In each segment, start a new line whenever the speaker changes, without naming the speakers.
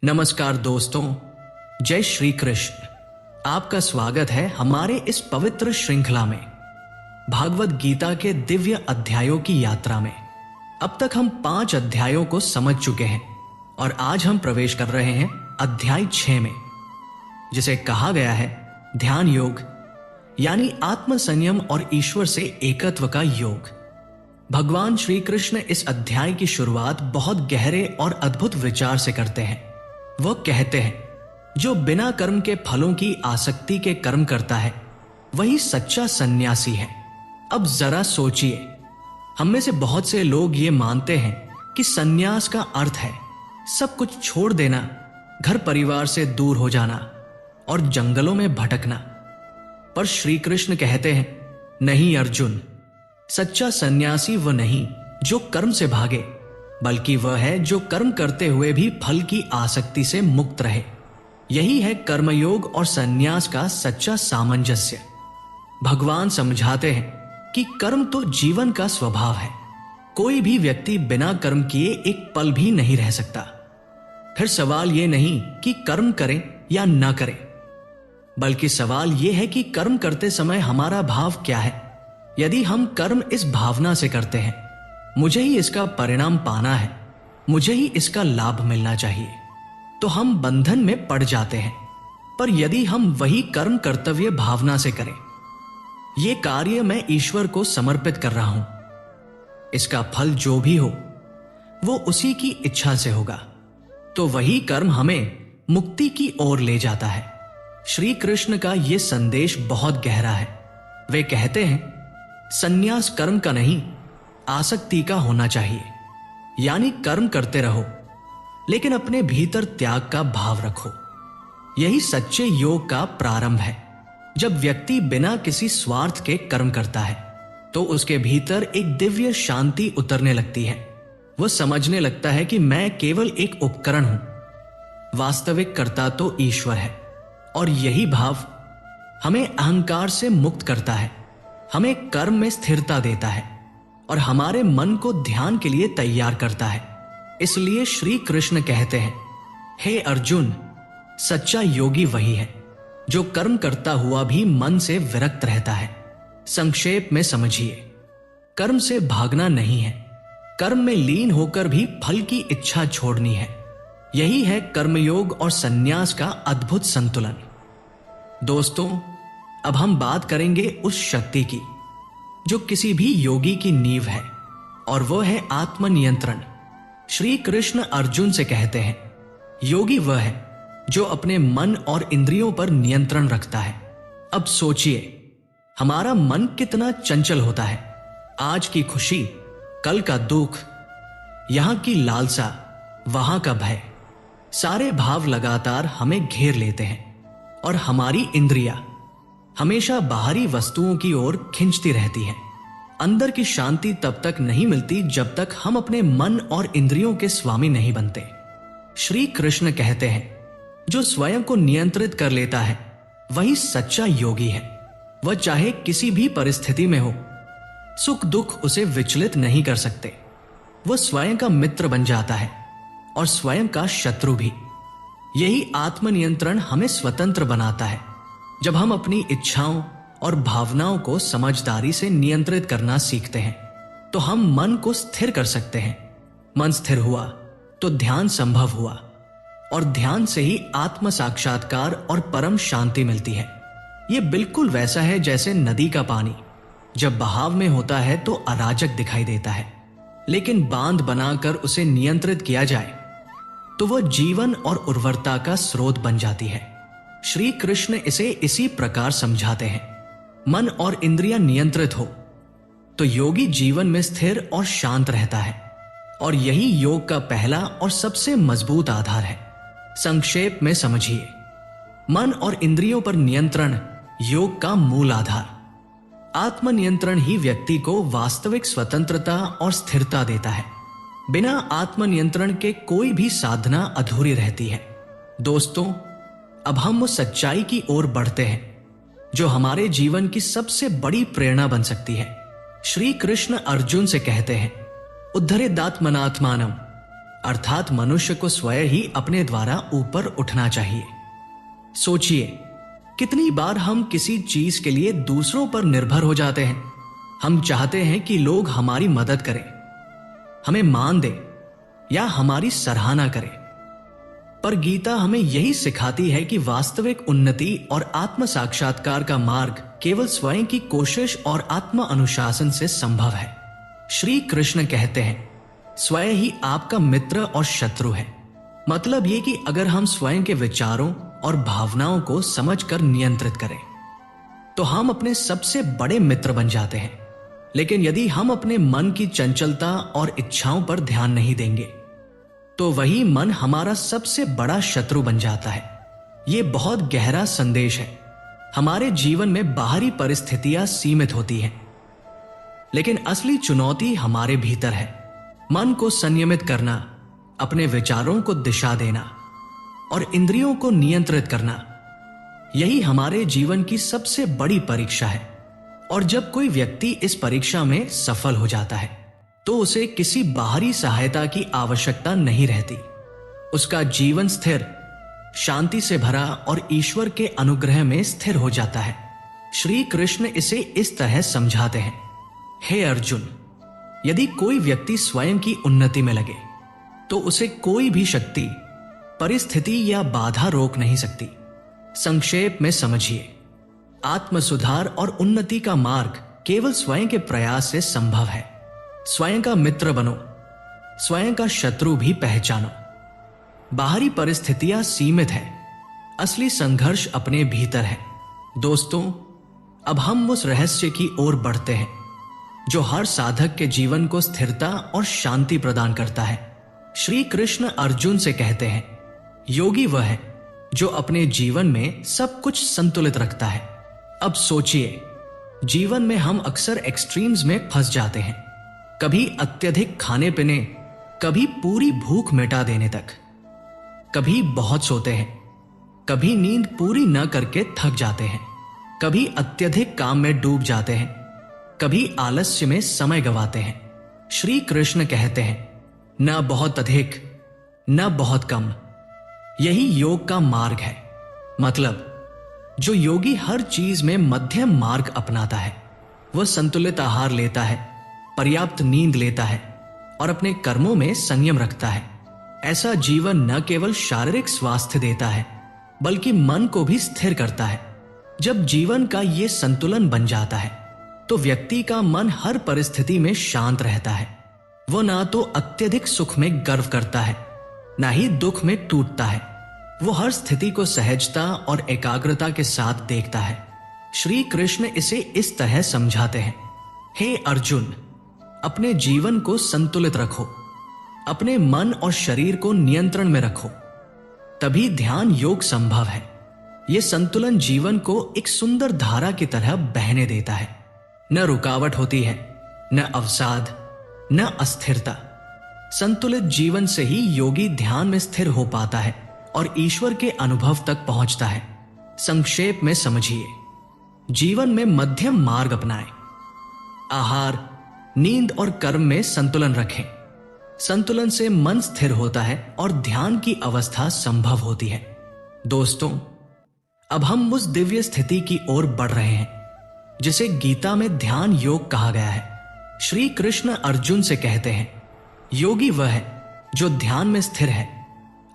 नमस्कार दोस्तों, जय श्री कृष्ण। आपका स्वागत है हमारे इस पवित्र श्रृंखला में, भागवत गीता के दिव्य अध्यायों की यात्रा में। अब तक हम 5 अध्यायों को समझ चुके हैं और आज हम प्रवेश कर रहे हैं अध्याय 6 में, जिसे कहा गया है ध्यान योग, यानी आत्म संयम और ईश्वर से एकत्व का योग। भगवान श्री कृष्ण इस अध्याय की शुरुआत बहुत गहरे और अद्भुत विचार से करते हैं। वो कहते हैं, जो बिना कर्म के फलों की आसक्ति के कर्म करता है वही सच्चा सन्यासी है। अब जरा सोचिए, हम में से बहुत से लोग ये मानते हैं कि सन्यास का अर्थ है सब कुछ छोड़ देना, घर परिवार से दूर हो जाना और जंगलों में भटकना। पर श्री कृष्ण कहते हैं, नहीं अर्जुन, सच्चा सन्यासी वह नहीं जो कर्म से भागे, बल्कि वह है जो कर्म करते हुए भी फल की आसक्ति से मुक्त रहे। यही है कर्मयोग और सन्यास का सच्चा सामंजस्य। भगवान समझाते हैं कि कर्म तो जीवन का स्वभाव है। कोई भी व्यक्ति बिना कर्म किए एक पल भी नहीं रह सकता। फिर सवाल यह नहीं कि कर्म करें या ना करें, बल्कि सवाल यह है कि कर्म करते समय हमारा भाव क्या है। यदि हम कर्म इस भावना से करते हैं, मुझे ही इसका परिणाम पाना है, मुझे ही इसका लाभ मिलना चाहिए, तो हम बंधन में पड़ जाते हैं। पर यदि हम वही कर्म कर्तव्य भावना से करें, ये कार्य मैं ईश्वर को समर्पित कर रहा हूं, इसका फल जो भी हो वो उसी की इच्छा से होगा, तो वही कर्म हमें मुक्ति की ओर ले जाता है। श्री कृष्ण का यह संदेश बहुत गहरा है। वे कहते हैं, सन्यास कर्म का नहीं, आसक्ति का होना चाहिए। यानी कर्म करते रहो, लेकिन अपने भीतर त्याग का भाव रखो। यही सच्चे योग का प्रारंभ है। जब व्यक्ति बिना किसी स्वार्थ के कर्म करता है, तो उसके भीतर एक दिव्य शांति उतरने लगती है। वह समझने लगता है कि मैं केवल एक उपकरण हूं, वास्तविक कर्ता तो ईश्वर है। और यही भाव हमें अहंकार से मुक्त करता है, हमें कर्म में स्थिरता देता है और हमारे मन को ध्यान के लिए तैयार करता है। इसलिए श्री कृष्ण कहते हैं, हे अर्जुन, सच्चा योगी वही है जो कर्म करता हुआ भी मन से विरक्त रहता है। संक्षेप में समझिए, कर्म से भागना नहीं है, कर्म में लीन होकर भी फल की इच्छा छोड़नी है। यही है कर्मयोग और सन्यास का अद्भुत संतुलन। दोस्तों, अब हम बात करेंगे उस शक्ति की जो किसी भी योगी की नींव है, और वो है आत्मनियंत्रण। श्री कृष्ण अर्जुन से कहते हैं, योगी वह है जो अपने मन और इंद्रियों पर नियंत्रण रखता है। अब सोचिए, हमारा मन कितना चंचल होता है। आज की खुशी, कल का दुख, यहां की लालसा, वहां का भय, सारे भाव लगातार हमें घेर लेते हैं और हमारी इंद्रियां हमेशा बाहरी वस्तुओं की ओर खिंचती रहती है। अंदर की शांति तब तक नहीं मिलती जब तक हम अपने मन और इंद्रियों के स्वामी नहीं बनते। श्री कृष्ण कहते हैं, जो स्वयं को नियंत्रित कर लेता है वही सच्चा योगी है। वह चाहे किसी भी परिस्थिति में हो, सुख दुख उसे विचलित नहीं कर सकते। वह स्वयं का मित्र बन जाता है और स्वयं का शत्रु भी। यही आत्मनियंत्रण हमें स्वतंत्र बनाता है। जब हम अपनी इच्छाओं और भावनाओं को समझदारी से नियंत्रित करना सीखते हैं, तो हम मन को स्थिर कर सकते हैं। मन स्थिर हुआ तो ध्यान संभव हुआ, और ध्यान से ही आत्म साक्षात्कार और परम शांति मिलती है। यह बिल्कुल वैसा है जैसे नदी का पानी जब बहाव में होता है तो अराजक दिखाई देता है, लेकिन बांध बनाकर उसे नियंत्रित किया जाए तो वह जीवन और उर्वरता का स्रोत बन जाती है। श्री कृष्ण इसे इसी प्रकार समझाते हैं, मन और इंद्रियां नियंत्रित हो तो योगी जीवन में स्थिर और शांत रहता है, और यही योग का पहला और सबसे मजबूत आधार है। संक्षेप में समझिए, मन और इंद्रियों पर नियंत्रण योग का मूल आधार। आत्मनियंत्रण ही व्यक्ति को वास्तविक स्वतंत्रता और स्थिरता देता है। बिना आत्मनियंत्रण के कोई भी साधना अधूरी रहती है। दोस्तों, अब हम उस सच्चाई की ओर बढ़ते हैं जो हमारे जीवन की सबसे बड़ी प्रेरणा बन सकती है। श्री कृष्ण अर्जुन से कहते हैं, उद्धरेदात्मनात्मानम अर्थात मनुष्य को स्वयं ही अपने द्वारा ऊपर उठना चाहिए। सोचिए, कितनी बार हम किसी चीज के लिए दूसरों पर निर्भर हो जाते हैं। हम चाहते हैं कि लोग हमारी मदद करें, हमें मान दें या हमारी सराहना करें। पर गीता हमें यही सिखाती है कि वास्तविक उन्नति और आत्म साक्षात्कार का मार्ग केवल स्वयं की कोशिश और आत्म अनुशासन से संभव है। श्री कृष्ण कहते हैं, स्वयं ही आपका मित्र और शत्रु है। मतलब ये कि अगर हम स्वयं के विचारों और भावनाओं को समझकर नियंत्रित करें तो हम अपने सबसे बड़े मित्र बन जाते हैं। लेकिन यदि हम अपने मन की चंचलता और इच्छाओं पर ध्यान नहीं देंगे तो वही मन हमारा सबसे बड़ा शत्रु बन जाता है। ये बहुत गहरा संदेश है। हमारे जीवन में बाहरी परिस्थितियां सीमित होती हैं, लेकिन असली चुनौती हमारे भीतर है। मन को संयमित करना, अपने विचारों को दिशा देना और इंद्रियों को नियंत्रित करना, यही हमारे जीवन की सबसे बड़ी परीक्षा है। और जब कोई व्यक्ति इस परीक्षा में सफल हो जाता है तो उसे किसी बाहरी सहायता की आवश्यकता नहीं रहती। उसका जीवन स्थिर, शांति से भरा और ईश्वर के अनुग्रह में स्थिर हो जाता है। श्री कृष्ण इसे इस तरह समझाते हैं, हे अर्जुन, यदि कोई व्यक्ति स्वयं की उन्नति में लगे तो उसे कोई भी शक्ति, परिस्थिति या बाधा रोक नहीं सकती। संक्षेप में समझिए, आत्म सुधार और उन्नति का मार्ग केवल स्वयं के प्रयास से संभव है। स्वयं का मित्र बनो, स्वयं का शत्रु भी पहचानो। बाहरी परिस्थितियां सीमित है, असली संघर्ष अपने भीतर है। दोस्तों, अब हम उस रहस्य की ओर बढ़ते हैं जो हर साधक के जीवन को स्थिरता और शांति प्रदान करता है। श्री कृष्ण अर्जुन से कहते हैं, योगी वह है जो अपने जीवन में सब कुछ संतुलित रखता है। अब सोचिए, जीवन में हम अक्सर एक्सट्रीम्स में फंस जाते हैं, कभी अत्यधिक खाने पीने, कभी पूरी भूख मिटा देने तक। कभी बहुत सोते हैं, कभी नींद पूरी न करके थक जाते हैं, कभी अत्यधिक काम में डूब जाते हैं, कभी आलस्य में समय गंवाते हैं। श्री कृष्ण कहते हैं, न बहुत अधिक न बहुत कम, यही योग का मार्ग है। मतलब जो योगी हर चीज में मध्यम मार्ग अपनाता है, वह संतुलित आहार लेता है, पर्याप्त नींद लेता है और अपने कर्मों में संयम रखता है। ऐसा जीवन न केवल शारीरिक स्वास्थ्य देता है बल्कि मन को भी स्थिर करता है। जब जीवन का ये संतुलन बन जाता है तो व्यक्ति का मन हर परिस्थिति में शांत रहता है। वो ना तो अत्यधिक सुख में गर्व करता है, ना ही दुख में टूटता है। वो हर स्थिति को सहजता और एकाग्रता के साथ देखता है। श्री कृष्ण इसे इस तरह समझाते हैं, हे अर्जुन, अपने जीवन को संतुलित रखो, अपने मन और शरीर को नियंत्रण में रखो, तभी ध्यान योग संभव है। यह संतुलन जीवन को एक सुंदर धारा की तरह बहने देता है। न रुकावट होती है, न अवसाद, न अस्थिरता। संतुलित जीवन से ही योगी ध्यान में स्थिर हो पाता है और ईश्वर के अनुभव तक पहुंचता है। संक्षेप में समझिए, जीवन में मध्यम मार्ग अपनाएं, आहार, नींद और कर्म में संतुलन रखें। संतुलन से मन स्थिर होता है और ध्यान की अवस्था संभव होती है। दोस्तों, अब हम उस दिव्य स्थिति की ओर बढ़ रहे हैं जिसे गीता में ध्यान योग कहा गया है। श्री कृष्ण अर्जुन से कहते हैं, योगी वह है जो ध्यान में स्थिर है,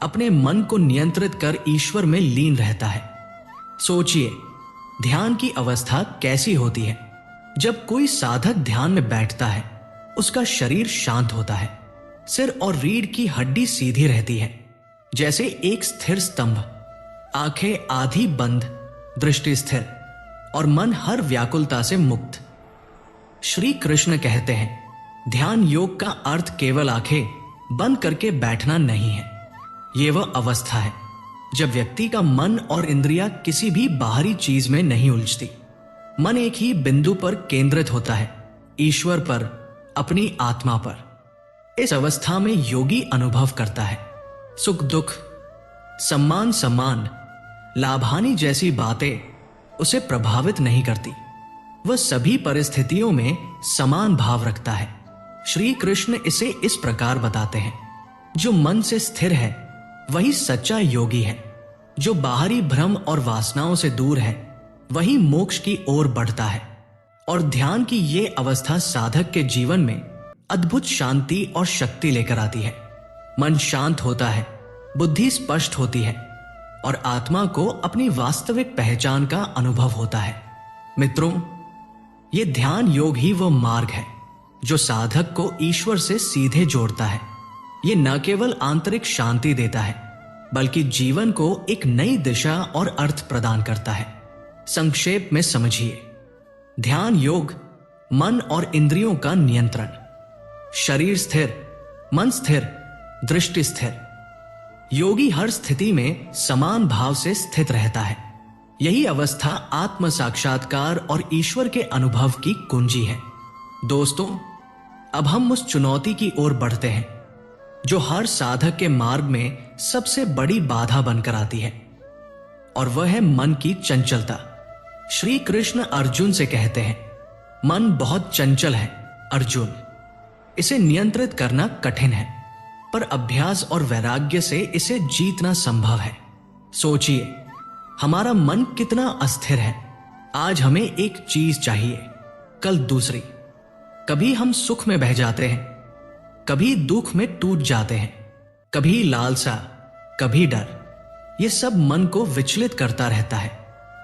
अपने मन को नियंत्रित कर ईश्वर में लीन रहता है। सोचिए, ध्यान की अवस्था कैसी होती है। जब कोई साधक ध्यान में बैठता है, उसका शरीर शांत होता है, सिर और रीढ़ की हड्डी सीधी रहती है जैसे एक स्थिर स्तंभ, आंखें आधी बंद, दृष्टि स्थिर और मन हर व्याकुलता से मुक्त। श्री कृष्ण कहते हैं, ध्यान योग का अर्थ केवल आंखें बंद करके बैठना नहीं है। यह वह अवस्था है जब व्यक्ति का मन और इंद्रियां किसी भी बाहरी चीज में नहीं उलझती। मन एक ही बिंदु पर केंद्रित होता है, ईश्वर पर, अपनी आत्मा पर। इस अवस्था में योगी अनुभव करता है सुख दुख, सम्मान सम्मान, लाभहानि जैसी बातें उसे प्रभावित नहीं करती। वह सभी परिस्थितियों में समान भाव रखता है। श्री कृष्ण इसे इस प्रकार बताते हैं, जो मन से स्थिर है वही सच्चा योगी है। जो बाहरी भ्रम और वासनाओं से दूर है वही मोक्ष की ओर बढ़ता है। और ध्यान की ये अवस्था साधक के जीवन में अद्भुत शांति और शक्ति लेकर आती है। मन शांत होता है, बुद्धि स्पष्ट होती है और आत्मा को अपनी वास्तविक पहचान का अनुभव होता है। मित्रों, ये ध्यान योग ही वो मार्ग है जो साधक को ईश्वर से सीधे जोड़ता है। ये न केवल आंतरिक शांति देता है बल्कि जीवन को एक नई दिशा और अर्थ प्रदान करता है। संक्षेप में समझिए, ध्यान योग मन और इंद्रियों का नियंत्रण, शरीर स्थिर, मन स्थिर, दृष्टि स्थिर। योगी हर स्थिति में समान भाव से स्थित रहता है। यही अवस्था आत्म साक्षात्कार और ईश्वर के अनुभव की कुंजी है। दोस्तों, अब हम उस चुनौती की ओर बढ़ते हैं जो हर साधक के मार्ग में सबसे बड़ी बाधा बनकर आती है, और वह है मन की चंचलता। श्री कृष्ण अर्जुन से कहते हैं, मन बहुत चंचल है अर्जुन, इसे नियंत्रित करना कठिन है, पर अभ्यास और वैराग्य से इसे जीतना संभव है। सोचिए, हमारा मन कितना अस्थिर है। आज हमें एक चीज चाहिए, कल दूसरी। कभी हम सुख में बह जाते हैं, कभी दुख में टूट जाते हैं, कभी लालसा, कभी डर। यह सब मन को विचलित करता रहता है।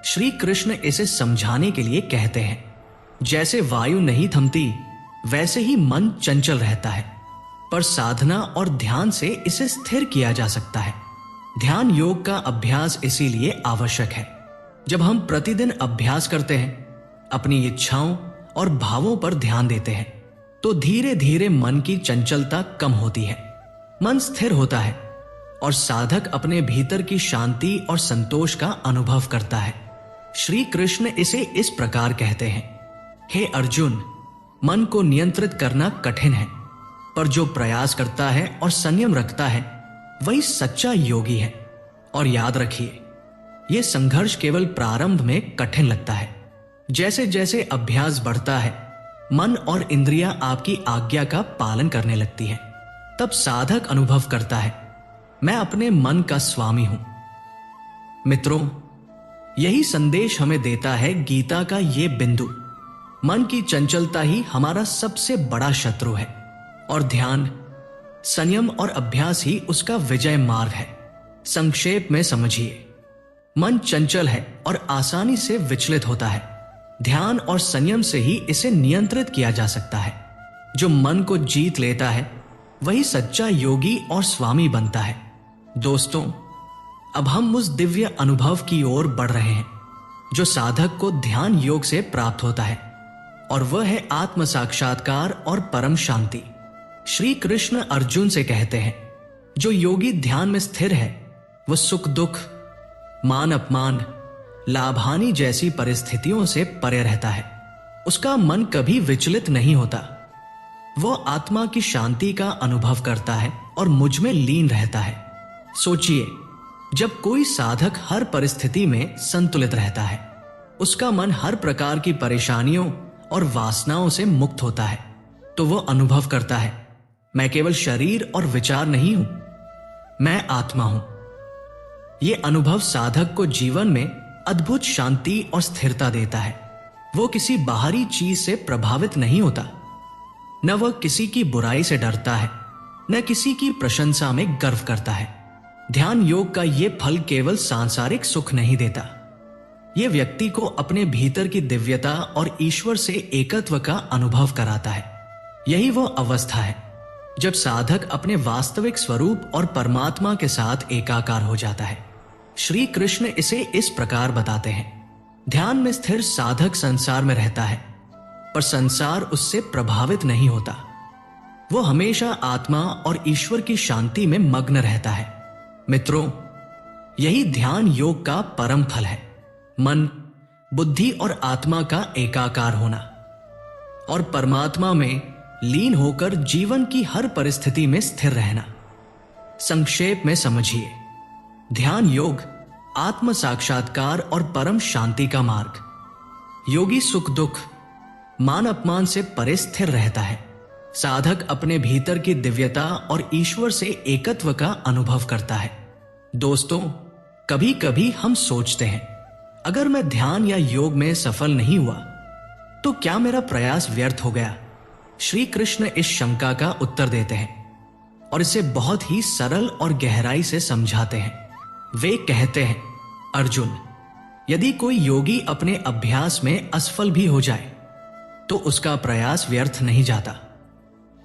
श्री कृष्ण इसे समझाने के लिए कहते हैं, जैसे वायु नहीं थमती वैसे ही मन चंचल रहता है, पर साधना और ध्यान से इसे स्थिर किया जा सकता है। ध्यान योग का अभ्यास इसीलिए आवश्यक है। जब हम प्रतिदिन अभ्यास करते हैं, अपनी इच्छाओं और भावों पर ध्यान देते हैं, तो धीरे धीरे मन की चंचलता कम होती है, मन स्थिर होता है और साधक अपने भीतर की शांति और संतोष का अनुभव करता है। श्री कृष्ण इसे इस प्रकार कहते हैं, हे अर्जुन, मन को नियंत्रित करना कठिन है, पर जो प्रयास करता है और संयम रखता है वही सच्चा योगी है। और याद रखिए, यह संघर्ष केवल प्रारंभ में कठिन लगता है। जैसे जैसे अभ्यास बढ़ता है, मन और इंद्रियां आपकी आज्ञा का पालन करने लगती हैं। तब साधक अनुभव करता है, मैं अपने मन का स्वामी हूं। मित्रों, यही संदेश हमें देता है गीता का ये बिंदु। मन की चंचलता ही हमारा सबसे बड़ा शत्रु है और ध्यान, संयम और अभ्यास ही उसका विजय मार्ग है। संक्षेप में समझिए, मन चंचल है और आसानी से विचलित होता है। ध्यान और संयम से ही इसे नियंत्रित किया जा सकता है। जो मन को जीत लेता है वही सच्चा योगी और स्वामी बनता है। दोस्तों, अब हम उस दिव्य अनुभव की ओर बढ़ रहे हैं जो साधक को ध्यान योग से प्राप्त होता है, और वह है आत्म साक्षात्कार और परम शांति। श्री कृष्ण अर्जुन से कहते हैं, जो योगी ध्यान में स्थिर है वह सुख दुख, मान अपमान, लाभ हानि जैसी परिस्थितियों से परे रहता है। उसका मन कभी विचलित नहीं होता। वह आत्मा की शांति का अनुभव करता है और मुझ में लीन रहता है। सोचिए, जब कोई साधक हर परिस्थिति में संतुलित रहता है, उसका मन हर प्रकार की परेशानियों और वासनाओं से मुक्त होता है, तो वह अनुभव करता है, मैं केवल शरीर और विचार नहीं हूं, मैं आत्मा हूं। यह अनुभव साधक को जीवन में अद्भुत शांति और स्थिरता देता है। वो किसी बाहरी चीज से प्रभावित नहीं होता, न वह किसी की बुराई से डरता है, न किसी की प्रशंसा में गर्व करता है। ध्यान योग का ये फल केवल सांसारिक सुख नहीं देता, यह व्यक्ति को अपने भीतर की दिव्यता और ईश्वर से एकत्व का अनुभव कराता है। यही वह अवस्था है जब साधक अपने वास्तविक स्वरूप और परमात्मा के साथ एकाकार हो जाता है। श्री कृष्ण इसे इस प्रकार बताते हैं, ध्यान में स्थिर साधक संसार में रहता है, पर संसार उससे प्रभावित नहीं होता। वो हमेशा आत्मा और ईश्वर की शांति में मग्न रहता है। मित्रों, यही ध्यान योग का परम फल है। मन, बुद्धि और आत्मा का एकाकार होना और परमात्मा में लीन होकर जीवन की हर परिस्थिति में स्थिर रहना। संक्षेप में समझिए, ध्यान योग आत्म साक्षात्कार और परम शांति का मार्ग। योगी सुख दुख, मान अपमान से परे स्थिर रहता है साधक अपने भीतर की दिव्यता और ईश्वर से एकत्व का अनुभव करता है। दोस्तों, कभी कभी हम सोचते हैं, अगर मैं ध्यान या योग में सफल नहीं हुआ तो क्या मेरा प्रयास व्यर्थ हो गया? श्री कृष्ण इस शंका का उत्तर देते हैं और इसे बहुत ही सरल और गहराई से समझाते हैं। वे कहते हैं, अर्जुन, यदि कोई योगी अपने अभ्यास में असफल भी हो जाए तो उसका प्रयास व्यर्थ नहीं जाता।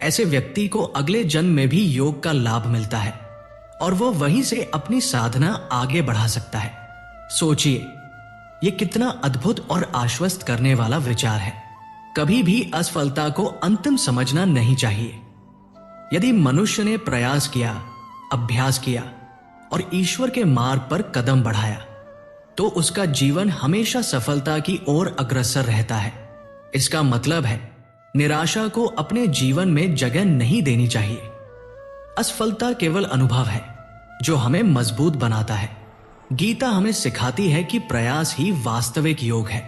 ऐसे व्यक्ति को अगले जन्म में भी योग का लाभ मिलता है और वो वहीं से अपनी साधना आगे बढ़ा सकता है। सोचिए, ये कितना अद्भुत और आश्वस्त करने वाला विचार है। कभी भी असफलता को अंतिम समझना नहीं चाहिए। यदि मनुष्य ने प्रयास किया, अभ्यास किया और ईश्वर के मार्ग पर कदम बढ़ाया तो उसका जीवन हमेशा सफलता की ओर अग्रसर रहता है। इसका मतलब है, निराशा को अपने जीवन में जगह नहीं देनी चाहिए। असफलता केवल अनुभव है जो हमें मजबूत बनाता है। गीता हमें सिखाती है कि प्रयास ही वास्तविक योग है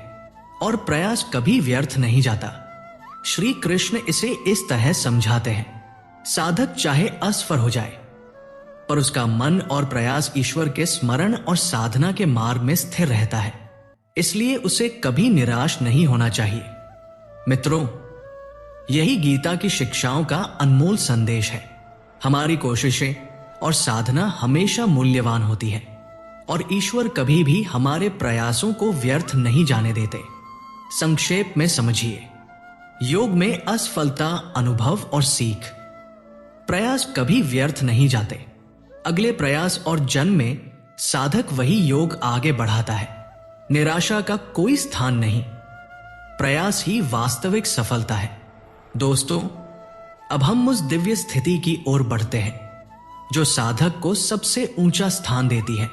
और प्रयास कभी व्यर्थ नहीं जाता। श्री कृष्ण इसे इस तरह समझाते हैं, साधक चाहे असफल हो जाए पर उसका मन और प्रयास ईश्वर के स्मरण और साधना के मार्ग में स्थिर रहता है, इसलिए उसे कभी निराश नहीं होना चाहिए। मित्रों, यही गीता की शिक्षाओं का अनमोल संदेश है। हमारी कोशिशें और साधना हमेशा मूल्यवान होती है और ईश्वर कभी भी हमारे प्रयासों को व्यर्थ नहीं जाने देते। संक्षेप में समझिए, योग में असफलता, अनुभव और सीख। प्रयास कभी व्यर्थ नहीं जाते। अगले प्रयास और जन्म में साधक वही योग आगे बढ़ाता है। निराशा का कोई स्थान नहीं। प्रयास ही वास्तविक सफलता है। दोस्तों, अब हम उस दिव्य स्थिति की ओर बढ़ते हैं जो साधक को सबसे ऊंचा स्थान देती है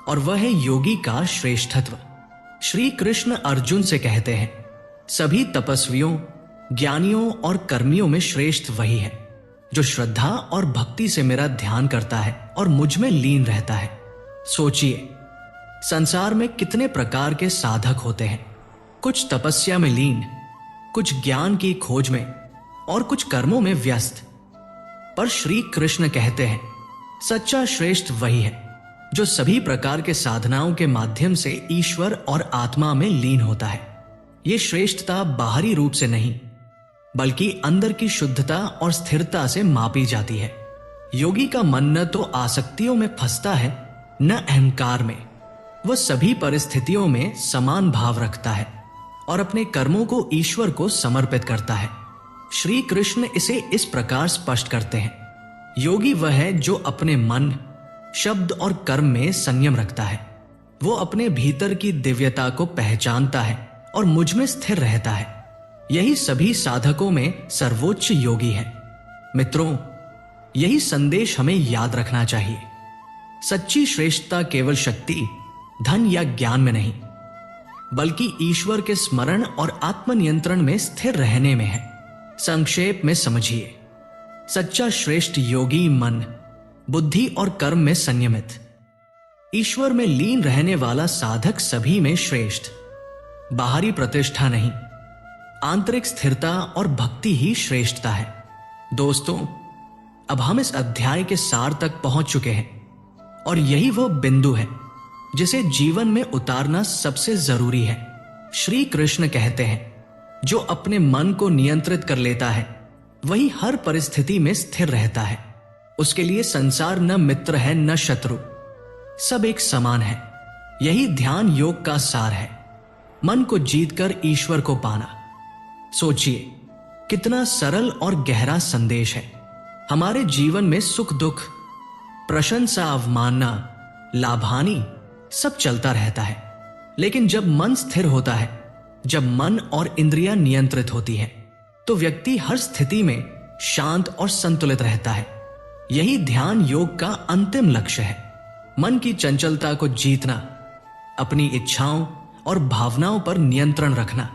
और वह है योगी का श्रेष्ठत्व। श्री कृष्ण अर्जुन से कहते हैं, सभी तपस्वियों, ज्ञानियों और कर्मियों में श्रेष्ठ वही है जो श्रद्धा और भक्ति से मेरा ध्यान करता है और मुझ में लीन रहता है। सोचिए, संसार में कितने प्रकार के साधक होते हैं। कुछ तपस्या में लीन, कुछ ज्ञान की खोज में और कुछ कर्मों में व्यस्त। पर श्री कृष्ण कहते हैं, सच्चा श्रेष्ठ वही है जो सभी प्रकार के साधनाओं के माध्यम से ईश्वर और आत्मा में लीन होता है। ये श्रेष्ठता बाहरी रूप से नहीं बल्कि अंदर की शुद्धता और स्थिरता से मापी जाती है। योगी का मन न तो आसक्तियों में फंसता है न अहंकार में। वह सभी परिस्थितियों में समान भाव रखता है और अपने कर्मों को ईश्वर को समर्पित करता है। श्री कृष्ण इसे इस प्रकार स्पष्ट करते हैं, योगी वह है जो अपने मन, शब्द और कर्म में संयम रखता है। वो अपने भीतर की दिव्यता को पहचानता है और मुझ में स्थिर रहता है। यही सभी साधकों में सर्वोच्च योगी है। मित्रों, यही संदेश हमें याद रखना चाहिए। सच्ची श्रेष्ठता केवल शक्ति, धन या ज्ञान में नहीं बल्कि ईश्वर के स्मरण और आत्मनियंत्रण में स्थिर रहने में है। संक्षेप में समझिए, सच्चा श्रेष्ठ योगी मन, बुद्धि और कर्म में संयमित, ईश्वर में लीन रहने वाला साधक सभी में श्रेष्ठ। बाहरी प्रतिष्ठा नहीं, आंतरिक स्थिरता और भक्ति ही श्रेष्ठता है। दोस्तों, अब हम इस अध्याय के सार तक पहुंच चुके हैं और यही वो बिंदु है जिसे जीवन में उतारना सबसे जरूरी है। श्री कृष्ण कहते हैं, जो अपने मन को नियंत्रित कर लेता है वही हर परिस्थिति में स्थिर रहता है। उसके लिए संसार न मित्र है न शत्रु, सब एक समान है। यही ध्यान योग का सार है, मन को जीतकर ईश्वर को पाना। सोचिए, कितना सरल और गहरा संदेश है। हमारे जीवन में सुख दुख, प्रशंसा अवमानना, लाभानी सब चलता रहता है, लेकिन जब मन स्थिर होता है, जब मन और इंद्रियां नियंत्रित होती है तो व्यक्ति हर स्थिति में शांत और संतुलित रहता है। यही ध्यान योग का अंतिम लक्ष्य है। मन की चंचलता को जीतना, अपनी इच्छाओं और भावनाओं पर नियंत्रण रखना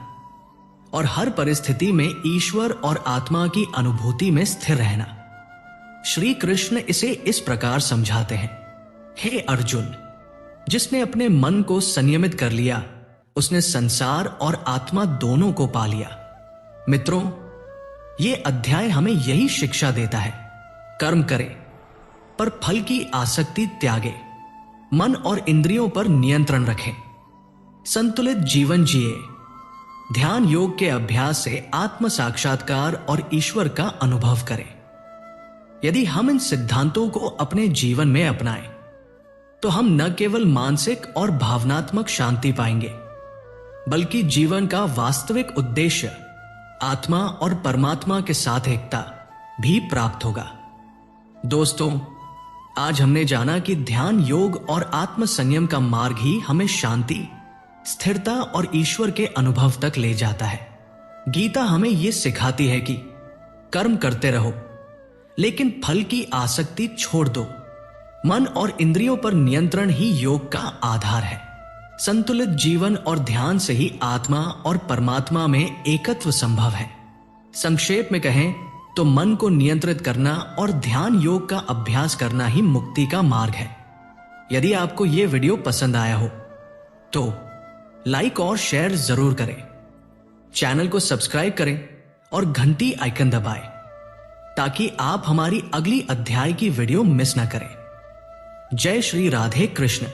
और हर परिस्थिति में ईश्वर और आत्मा की अनुभूति में स्थिर रहना। श्री कृष्ण इसे इस प्रकार समझाते हैं, हे अर्जुन, जिसने अपने मन को संयमित कर लिया उसने संसार और आत्मा दोनों को पा लिया। मित्रों, ये अध्याय हमें यही शिक्षा देता है। कर्म करें पर फल की आसक्ति त्यागे, मन और इंद्रियों पर नियंत्रण रखें, संतुलित जीवन जिए, ध्यान योग के अभ्यास से आत्म साक्षात्कार और ईश्वर का अनुभव करें। यदि हम इन सिद्धांतों को अपने जीवन में अपनाएं तो हम न केवल मानसिक और भावनात्मक शांति पाएंगे, बल्कि जीवन का वास्तविक उद्देश्य आत्मा और परमात्मा के साथ एकता भी प्राप्त होगा। दोस्तों, आज हमने जाना कि ध्यान योग और आत्म संयम का मार्ग ही हमें शांति, स्थिरता और ईश्वर के अनुभव तक ले जाता है। गीता हमें यह सिखाती है कि कर्म करते रहो, लेकिन फल की आसक्ति छोड़ दो। मन और इंद्रियों पर नियंत्रण ही योग का आधार है। संतुलित जीवन और ध्यान से ही आत्मा और परमात्मा में एकत्व संभव है। संक्षेप में कहें तो मन को नियंत्रित करना और ध्यान योग का अभ्यास करना ही मुक्ति का मार्ग है। यदि आपको यह वीडियो पसंद आया हो तो लाइक और शेयर जरूर करें, चैनल को सब्सक्राइब करें और घंटी आइकन दबाएं ताकि आप हमारी अगली अध्याय की वीडियो मिस ना करें। जय श्री राधे कृष्ण।